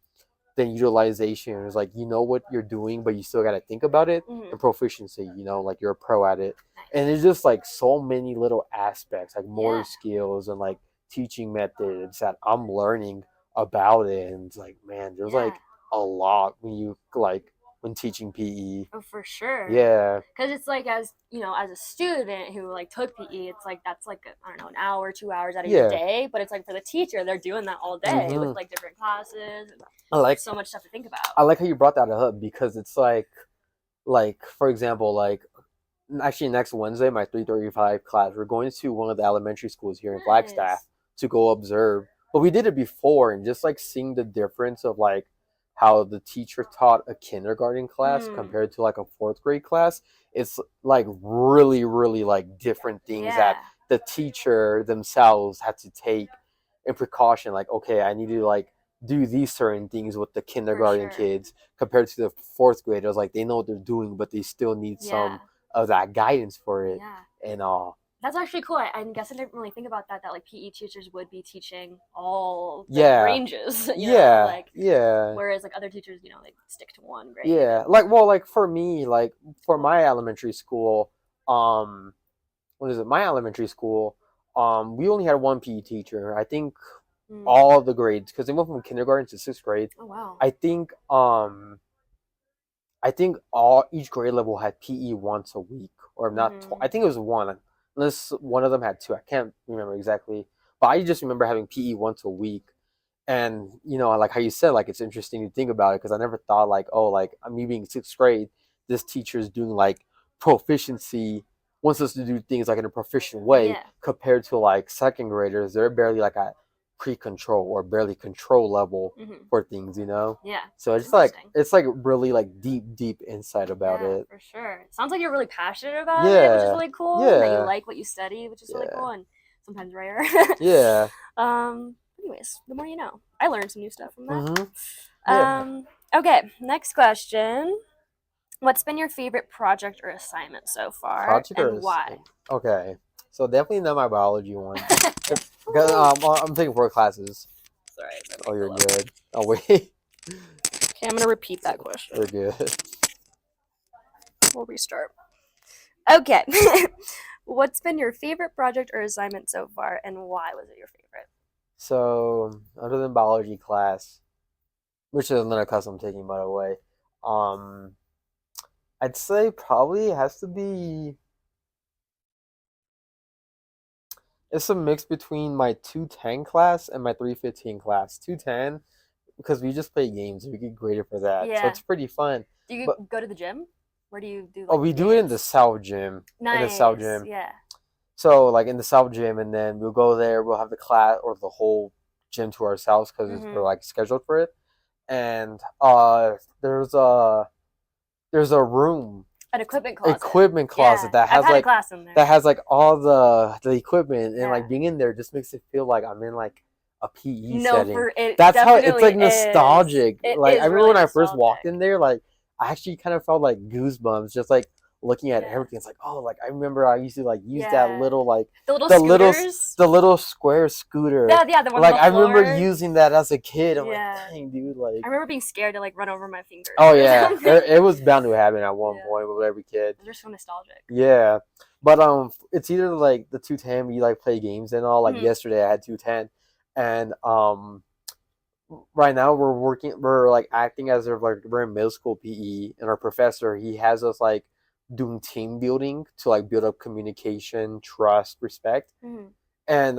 Then utilization is like you know what you're doing, but you still got to think about it. Hmm. And proficiency, you know, like you're a pro at it. And Nice. it's just like so many little aspects, like motor Yeah. skills and like teaching methods that I'm learning about it. And it's like, man, there's Yeah. like a lot when you like when teaching PE. Oh, for sure. Yeah, Because it's like as you know, as a student who like took PE, it's like that's like I don't know, an hour, 2 hours out of your yeah. day. But it's like for the teacher, they're doing that all day with hmm like different classes. And I like so much stuff to think about. I like how you brought that up because it's like for example, like actually next Wednesday, my 335 class, we're going to one of the elementary schools here in Flagstaff Nice. to go observe. But we did it before, and just like seeing the difference of like how the teacher taught a kindergarten class Mm. compared to like a fourth grade class, it's like really, really like different things that Yeah, the teacher themselves had to take in precaution. Like, okay, I need to like do these certain things with the for kindergarten sure. kids compared to the fourth graders. Like, they know what they're doing, but they still need some Yeah, of that guidance for it. yeah. And That's actually cool. I guess I didn't really think about that. That like PE teachers would be teaching all the yeah, ranges, yeah, like yeah. whereas like other teachers, they stick to one grade Yeah, and like well, like for me, like for cool. my elementary school, um, what is it? My elementary school, we only had one PE teacher. I think Mm. all the grades because they went from kindergarten to sixth grade. Oh wow. I think I think all each grade level had PE once a week, or not. Mm-hmm. I think it was one, unless one of them had two. I can't remember exactly, but I just remember having PE once a week. And like how you said, like it's interesting to think about it because I never thought like, oh, like me being sixth grade, this teacher's doing like proficiency, wants us to do things like in a proficient way Yeah. compared to like second graders. They're barely like at pre-control or barely control level Mm-hmm. for things. Yeah. So That's it's interesting. like really like deep insight about Yeah, it. for sure. It sounds like you're really passionate about it, which is Yeah, really cool, and that you yeah, like what you study, which is really yeah, cool and sometimes rare. yeah. Anyways, the more you know. I learned some new stuff from that. Mm-hmm. Yeah. Um, okay, next question. What's been your favorite project or assignment so far, Project or and why? okay. So definitely not my biology one. Because Woo. I'm taking 4 classes. Sorry, my Oh, mic you're fell over. good. Oh wait, Okay, I'm gonna repeat that question. you're good. We'll restart. Okay. What's been your favorite project or assignment so far, and why was it your favorite? So other than biology class, which is another class I'm taking by the way, um, I'd say probably has to be. It's a mix between my 210 class and my 315 class. 210 because we just play games. We get graded for that, so Yeah. it's pretty fun. Do you But go to the gym? Where do you do oh, like we the do it in the games? South gym. In the South Nice. gym. Yeah. So like in the South gym, and then we'll go there. We'll have the class or the whole gym to ourselves because we're Mhm. like scheduled for it. And there's a room, An equipment closet. equipment closet Yeah. that I've has had a like class in there. all the equipment, and like Yeah. being in there just makes it feel like I'm in like a PE No, setting. for it That's how it's definitely like is. nostalgic. It Like I is remember really when I first walked nostalgic. in there, like I actually kind of felt like goosebumps just like looking at Yeah. everything. It's like, oh, like I remember I used to like use that Yeah. little like The little the little scooters. the little square scooter. Yeah, the one on Like the I remember floor. using that as a kid. I'm like, Yeah. dang, dude, I like remember being scared to like run over my fingers oh or yeah, something. it was bound to happen at one Yeah. point with every kid. Those are so nostalgic. Yeah, but it's either like the 210 we like play games and all. Like Mhm. yesterday, I had 210, and right now we're like acting as if like we're in middle school PE, and our professor he has us like doing team building to like build up communication, trust, respect, Mhm. and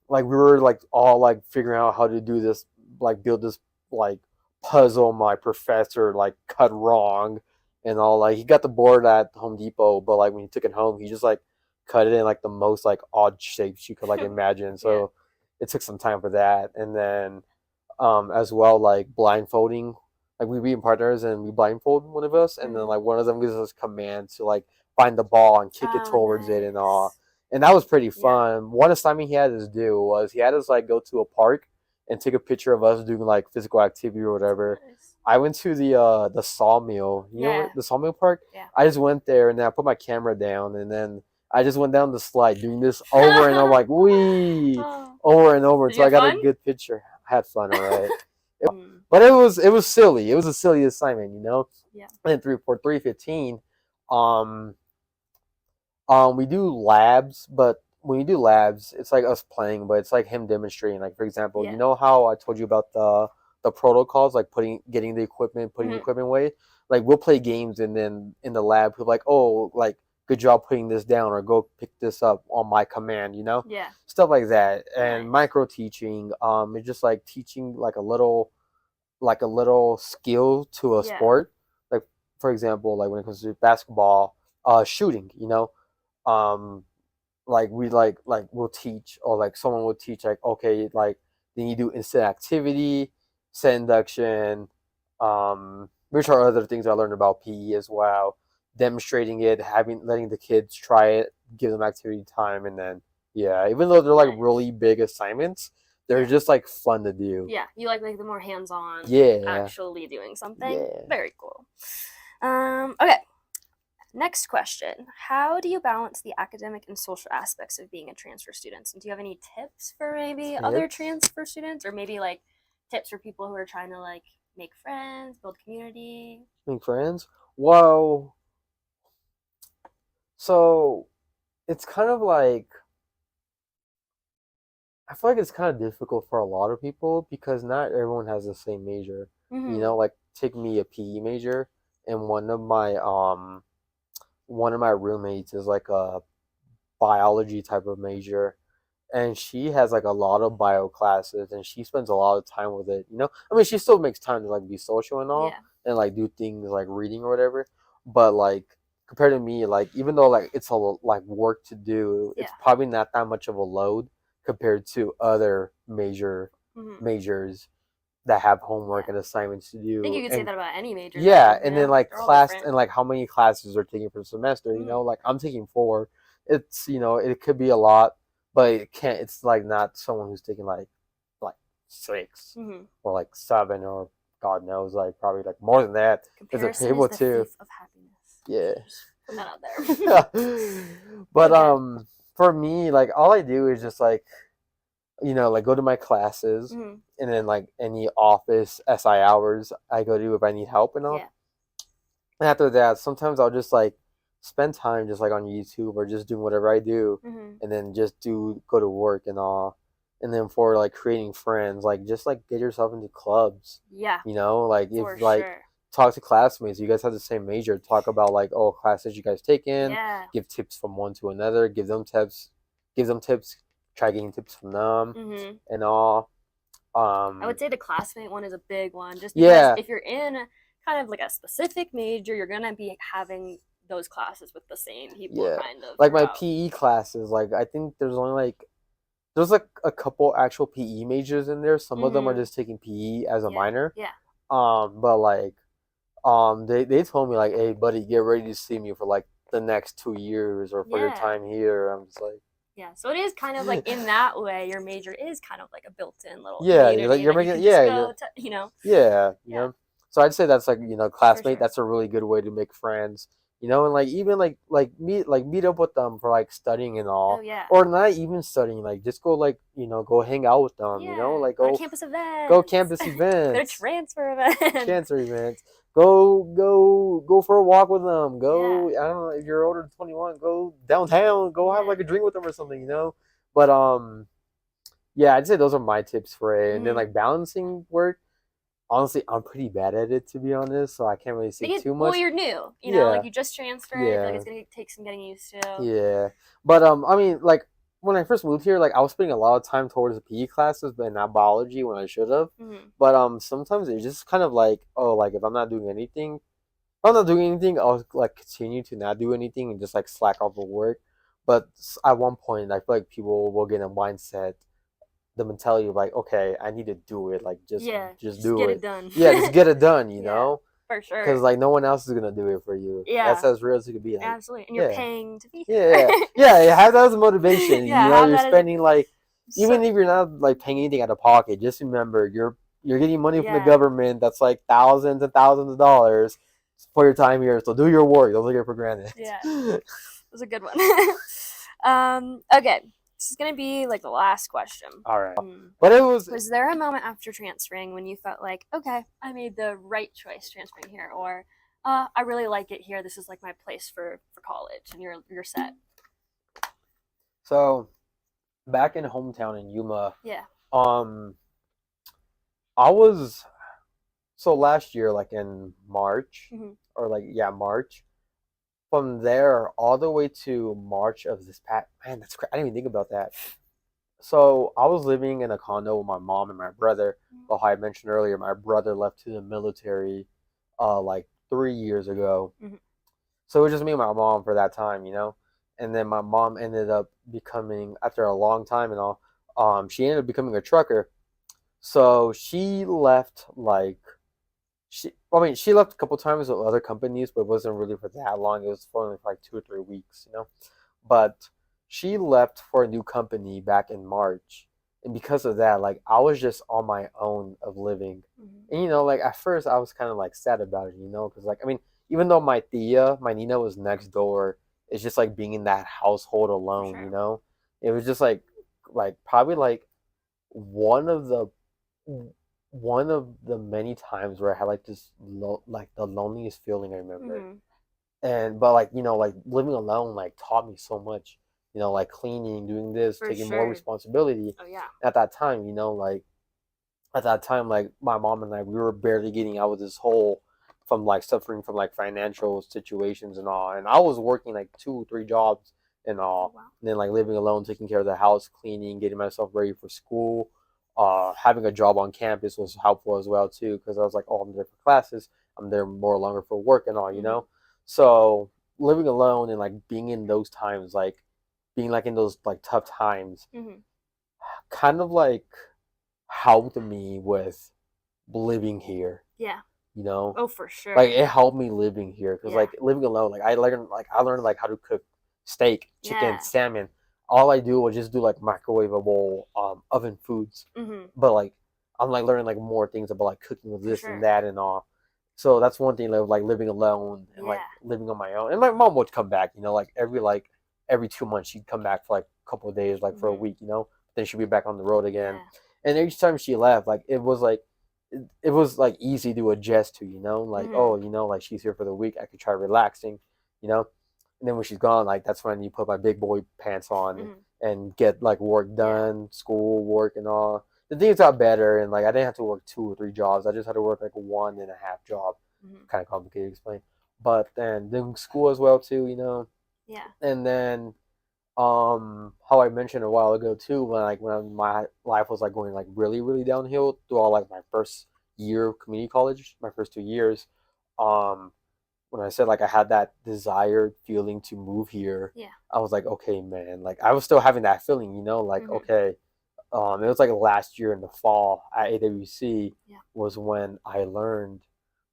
like we were like all like figuring out how to do this, like build this like puzzle my professor like cut wrong and all. Like he got the board at Home Depot, but like when he took it home he just like cut it in like the most like odd shapes you could like imagine. Yeah. So it took some time for that. And then as well like blindfolding, like we be in partners and we blindfold one of us, and then Mhm. like one of them gives us command to like find the ball and kick it Oh, towards it and all. nice. And that was pretty Yeah. fun. One assignment he had us do was he had us like go to a park and take a picture of us doing like physical activity or That's whatever. nice. I went to the sawmill. You know where Yeah. the sawmill park? Yeah. I just went there and then I put my camera down and then I just went down the slide doing this over and over like wee Oh. over and over Did you until I have got a fun? good picture. I had fun, all right. Mm. But it was silly. It was a silly assignment. Yeah. And for 315, um we do labs, but when you do labs, it's like us playing, but it's like him demonstrating. Like for example, you Yeah. know how I told you about the protocols, like getting the equipment, putting the Mhm. equipment away. Like we'll play games, and then in the lab, he'll be like, oh, like good job putting this down, or go pick this up on my command. Yeah. Stuff like that. And Nice. micro teaching, it's just like teaching like a little skill to a Yeah. sport. Like for example, like when it comes to basketball, shooting. Um, like we like we'll teach, or like someone will teach like, okay, like then you do instant activity, set induction, which are other things I learned about PE as well. Demonstrating it, letting the kids try it, give them activity time, and then yeah, even though they're like Nice. really big assignments, they're Yeah. just like fun to do. Yeah. You like the more hands-on, Yeah, actually doing something. yeah. Very cool. Okay. Next question. How do you balance the academic and social aspects of being a transfer student? And do you have any tips for maybe other Tips, transfer students or maybe like tips for people who are trying to like make friends, build community? make friends. Well, so it's kind of like I feel like it's kind of difficult for a lot of people because not everyone has the same major. You Mm-hmm. know, like take me a PE major, and one of my roommates is like a biology type of major, and she has like a lot of bio classes, and she spends a lot of time with it. You know, I mean, she still makes time to like be social and all, Yeah. and like do things like reading or whatever. But like compared to me, like even though like it's like work to do, it's Yeah. probably not that much of a load compared to other Mm-hmm. majors that have homework Yeah. and assignments to I think do. you could say And that about any major yeah, though, and then like they're all class different. and like how many classes are taking per semester, you know, Mm. like I'm taking four. It's it could be a lot, but it can't it's like not someone who's taking like six Mm-hmm. or like seven or God knows, like probably like more than that because they're Comparison is able the to. thief of happiness. Yeah. Just put that out there. But Okay. for me, like all I do is just like like go to my classes Mm-hmm. and then like any office SI hours I go to if I need help and all. Yeah. And after that, sometimes I'll just like spend time just like on YouTube or just doing whatever I do, Mm-hmm. and then just go to work and all. And then for like creating friends, like just like get yourself into clubs, Yeah, like if for like sure. talk to classmates, you guys have the same major, talk about like classes you guys taken, Yeah. give tips from one to another, give them tips, try getting tips from them Mm-hmm. and all. I Um, would say the classmate one is a big one, just because yeah, if you're in kind of like a specific major, you're gonna be having those classes with the same people yeah. kind of Like my throughout. PE classes, like I think there's like a couple actual PE majors in there. Some of them are Mm-hmm. just taking PE as a Yeah. minor. Yeah. But like they told me like, hey buddy, get ready to see me for like the next 2 years or for your Yeah. time here. I'm just like, Yeah. So it is kind of like in that way, your major is kind of like a built-in little yeah, community you're that you making can just you're go to. yeah, Yeah, So I'd say that's like, for classmate, sure. that's a really good way to make friends. And like even meet up with them for like studying and Oh all. yeah. Or not even studying, like just go like, go hang out with them, Yeah. like Go to go campus go events. campus Go to events, transfer events. transfer events. Go for a walk with them. Yeah. Go, I don't know, if you're older than 21, go downtown, go have Yeah. like a drink with them or something. But yeah, I'd say those are my tips for it. And then Mm-hmm. like balancing work, honestly, I'm pretty bad at it to be honest, so I can't really say too Well, much. you're new, like Yeah, you just transferred. I feel like yeah, it's gonna take some getting used to. yeah. But I mean, like when I first moved here, like I was spending a lot of time towards the PE classes, but not biology when I should have. Mm-hmm. But sometimes it's just kind of like, oh, like if I'm not doing anything, I'll like continue to not do anything and just like slack off of work. But at one point, I feel like people will get a mindset, the mentality of like, okay, I need to do it. Like Yeah, just just do get it it. done. Yeah, just get it done. Yeah, for Because sure. like no one else is gonna do it for you. That's Yeah, as real as it could be. Like, absolutely. And you're yeah, paying to be yeah, here. yeah. Have that as a motivation. Yeah, have You're that as spending like, so. even if you're not like paying anything out of pocket, just remember you're getting money from the Yeah, government. That's like thousands and thousands of dollars for your time here. So do your work. Don't take it for granted. yeah, it was a good one. Okay, this is gonna be like the last question. All right, Hmm. but it was Was there a moment after transferring when you felt like, okay, I made the right choice transferring here, or I really like it here. This is like my place for college, and you're set. so back in hometown in Yuma. Yeah. Um, I was so last year, like in March, Hmm. or like yeah, March. From there all the way to March of this past, man, I didn't even think about that. So I was living in a condo with my mom and my brother. But how I mentioned earlier, my brother left to the military, like 3 years ago. Hmm. So it was just me and my mom for that time. And then my mom ended up becoming, after a long time and all, she ended up becoming a trucker. So she left like I mean, she left a couple times with other companies, but it wasn't really for that long. It was for only for like 2 or 3 weeks, you know. But she left for a new company back in March, and because of that, like I was just on my own of living, Mhm. and like at first I was kind of like sad about it, because like I mean, even though my Nina was next door, it's just like being in that household For alone, sure. it was just like probably like one of the one of the many times where I had like this like the loneliest feeling I remember. Mhm. And but like like living alone like taught me so much. Like cleaning, doing this, For taking more sure. responsibility. Oh yeah. At that time, like at that time, like my mom and I, we were barely getting out of this hole from like suffering from like financial situations and all. And I was working like 2 or 3 jobs and Oh all, wow. and then like living alone, taking care of the house, cleaning, getting myself ready for school. Having a job on campus was helpful as well too, because I was like, oh, I'm there for classes, I'm there more longer for work and all. Mhm. So living alone and like being in those times, like being like in those like tough times, Mhm. kind of like helped me with living here, Yeah. you know? Oh, for Like sure. it helped me living here because Yeah. like living alone, like I learned like how to cook steak, chicken, Yeah. salmon. All I do was just do like microwavable oven foods. Mhm. But like I'm like learning like more things about like cooking with For this and sure. that and all. So that's one thing like living alone and like Yeah. living on my own. And my mom would come back, like every 2 months she'd come back for like a couple of days, like for a Mhm. week. Then she'd be back on the road again. Yeah. And each time she left, like it was like easy to adjust to, like, Mhm. oh, like she's here for the week, I could try relaxing, you know. And then when she's gone, like that's when you put my big boy pants on Mhm. and get like work Yeah. done, school work and all. The things got better, and like I didn't have to work 2 or 3 jobs. I just had to work like 1.5 job. Mhm. Kind of complicated to explain, but then doing school as well too. Yeah. And then how I mentioned a while ago too, when my life was like going like really really downhill through all like my first year of community college, my first 2 years. um when I said like I had that desired feeling to move here, Yeah. I was like, okay, man, like I was still having that feeling, like Mhm. okay. It was like last year in the fall at AWC Yeah. was when I learned,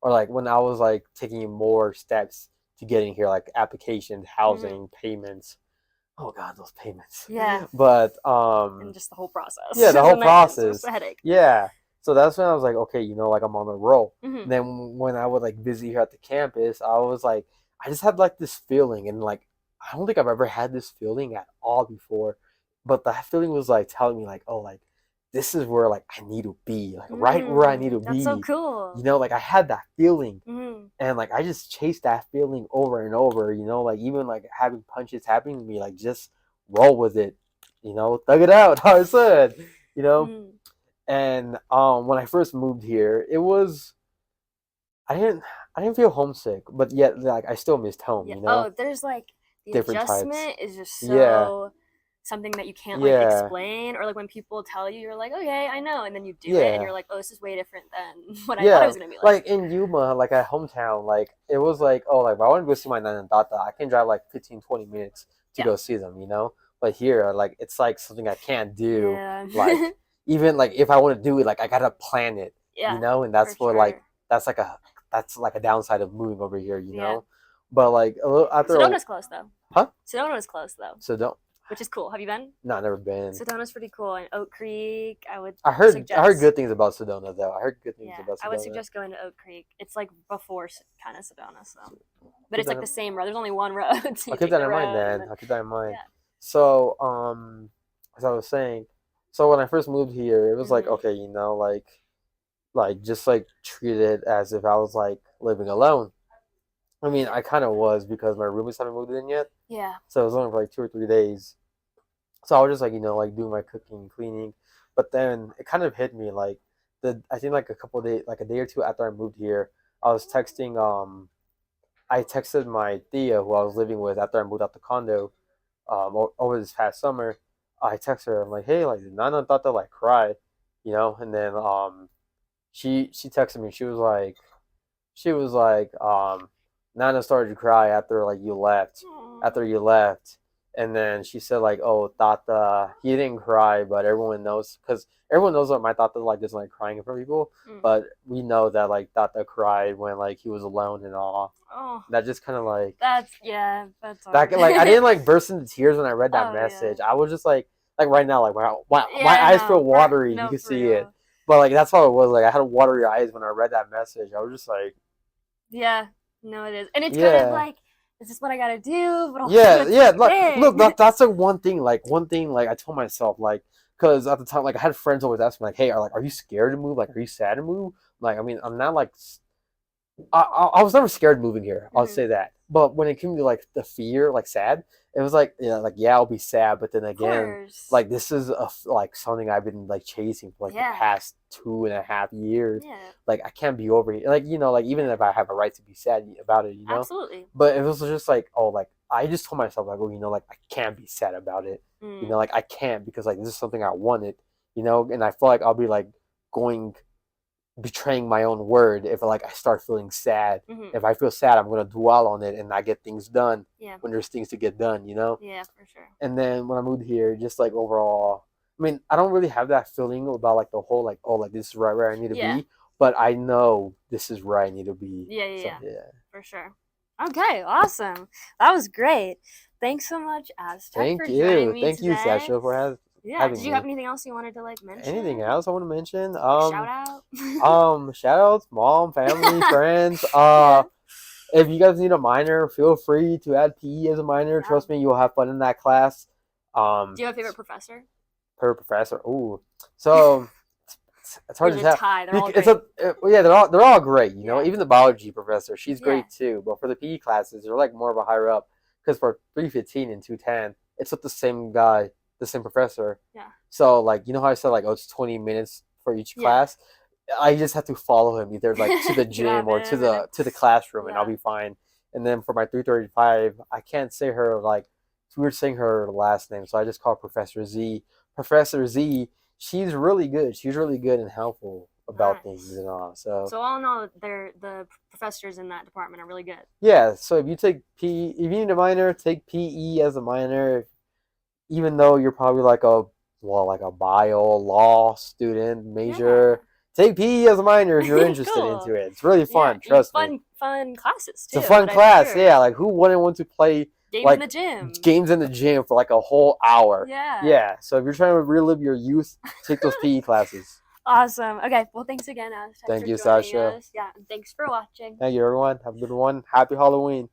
or like when I was like taking more steps to getting here, like applications, Mhm. housing, payments. Oh God, those payments. Yeah. But And just the whole process yeah, the is a whole nightmare. It's process. a headache. Yeah. So that's when I was like, okay, like I'm on the roll. Mhm. And then when I was like busy here at the campus, I was like, I just had like this feeling, and like I don't think I've ever had this feeling at all before. But that feeling was like telling me like, oh, like this is where like I need to be, like right where I need to That's so be. cool. Like I had that feeling, Mhm. and like I just chased that feeling over and over. Like even like having punches happening to me, like just roll with it. Thug it out. How I said. You know. Mhm. And when I first moved here, it was I didn't I didn't feel homesick, but yet like I still missed home. Yeah. Oh, there's like the Different types. adjustment is just Yeah. so something that you can't like Yeah. explain, or like when people tell you, you're like, okay, I know, and then you do it, and Yeah. you're like, oh, this is way different than what I thought it Yeah, was gonna be like. like in Yuma, like at hometown, like it was like, oh, like if I want to go see my nan and tata, I can drive like 15, 20 minutes to Yeah. go see them. But here, like it's like something I can't do. Yeah. Like even like if I want to do it, like I gotta plan it. Yeah. And For sure. that's like a that's like a downside of moving over here. Yeah. But like a little after a Sedona's close though. huh? Sedona's close though, So don't which is cool. Have you been? not never been. Sedona's pretty cool, and Oak Creek. I would I heard suggest. good things about Sedona though. I heard good things Yeah, about I would Sedona. suggest going to Oak Creek. It's like before kind of Sedona, so. But Keep it's that like in, the same road. There's only one road, so I'll you keep take that the in mind road, and then. then I'll keep that in mind. yeah. So, as I was saying, so when I first moved here, it was like, Mhm. okay, like just like treat it as if I was like living alone. I mean, I kind of was because my roommates haven't moved in yet, Yeah. so it was only for like 2 or 3 days. So I was just like, like doing my cooking, cleaning, but then it kind of hit me like I think like a couple of days, like a day or two after I moved here, I was texting I texted my Thea who I was living with after I moved out the condo over this past summer. I text her. I'm like, hey, like, did Nana Tata like cry. And then she texted me. She was like, Nana started to cry after like you left, Aw. after you left, And then she said like, "Oh, Tata, he didn't cry, but everyone knows because everyone knows that my Tata like doesn't like crying in front of people, Mm. but we know that like Tata cried when like he was alone and all. Oh, That just kind of like that's that hard. like I didn't like burst into tears when I read that Oh yeah. message. I was just like right now like my Yeah, eyes feel no, watery. You no, can for see it, real. but like that's how it was. Like I had watery eyes when I read that message. I was just like, Yeah, no, it is, and it's kind of yeah. like, is this what I gotta do? But also, Yeah, it's yeah. this Like, look, thing. that's like one thing. Like one thing. Like I told myself, like, because at the time, like I had friends always ask me, like, "Hey, are you scared to move? Like, are you sad to move?" Like, I mean, I'm not like I was never scared moving here. I'll Mhm. say that. But when it came to like the fear, like sad, it was like like yeah, I'll be sad. But then Of again, course. like this is like something I've been like chasing for like the Yeah. past 2.5 years. Yeah. Like I can't be over it. Like like even Yeah. if I have a right to be sad about it, Absolutely. But it was just like oh like I just told myself like oh like I can't be sad about it. Mm. Like I can't because like this is something I wanted. And I feel like I'll be like going betraying my own word if like I start feeling sad. Mhm. If I feel sad, I'm gonna dwell on it and not get things done Yeah. when there's things to get done. Yeah, for sure. And then when I moved here, just like overall, I mean, I don't really have that feeling about like the whole like oh like this is right where I need to Yeah. be, but I know this is where I need to be. Yeah, yeah, So yeah. yeah. For sure. Okay, awesome. That was great. Thanks so much, Aztec, for joining me Thank you, today. Sasha, for Yeah. having Did you have me. anything else you wanted to like Anything mention? else I want to mention? Like a shout out? Shout outs, mom, family, friends. Yeah. If you guys need a minor, feel free to add PE as a minor. Yeah. Trust me, you'll have fun in that class. Do you have a favorite professor? Per professor. Ooh, so it's hard There's to a tell. tie. They're all It's great. yeah, they're all great. Yeah. Even the biology professor, she's Yeah. great too. But for the PE classes, they're like more of a higher up because for 315 and 210, it's with the same guy, the same professor. Yeah. So like how I said like oh it's 20 minutes for each Yeah. class. I just have to follow him either like to the gym Grab or to him and the classroom, and I'll yeah. be fine. And then for my 335, I can't say her like we were saying her last name, so I just call her Professor Z. Professor Z, she's really good. She's really good and helpful about things Nice. and all. So So all in all, the professors in that department are really good. yeah, so if you take PE, if you need a minor, take PE as a minor. Even though you're probably like a bio law student Yeah. major, take PE as a minor if you're interested Cool. into it. It's really Yeah. fun. Trust me. Fun classes It's a too, fun what I'm class. sure. Yeah, like who wouldn't want to play Games in like the gym. games in the gym for like a whole hour? Yeah. Yeah. So if you're trying to relive your youth, take those PE classes. Awesome. Okay. Well, thanks again, Aztec, Thank for you, joining Sasha. us. Yeah. And thanks for watching. Thank you, everyone. Have a good one. Happy Halloween.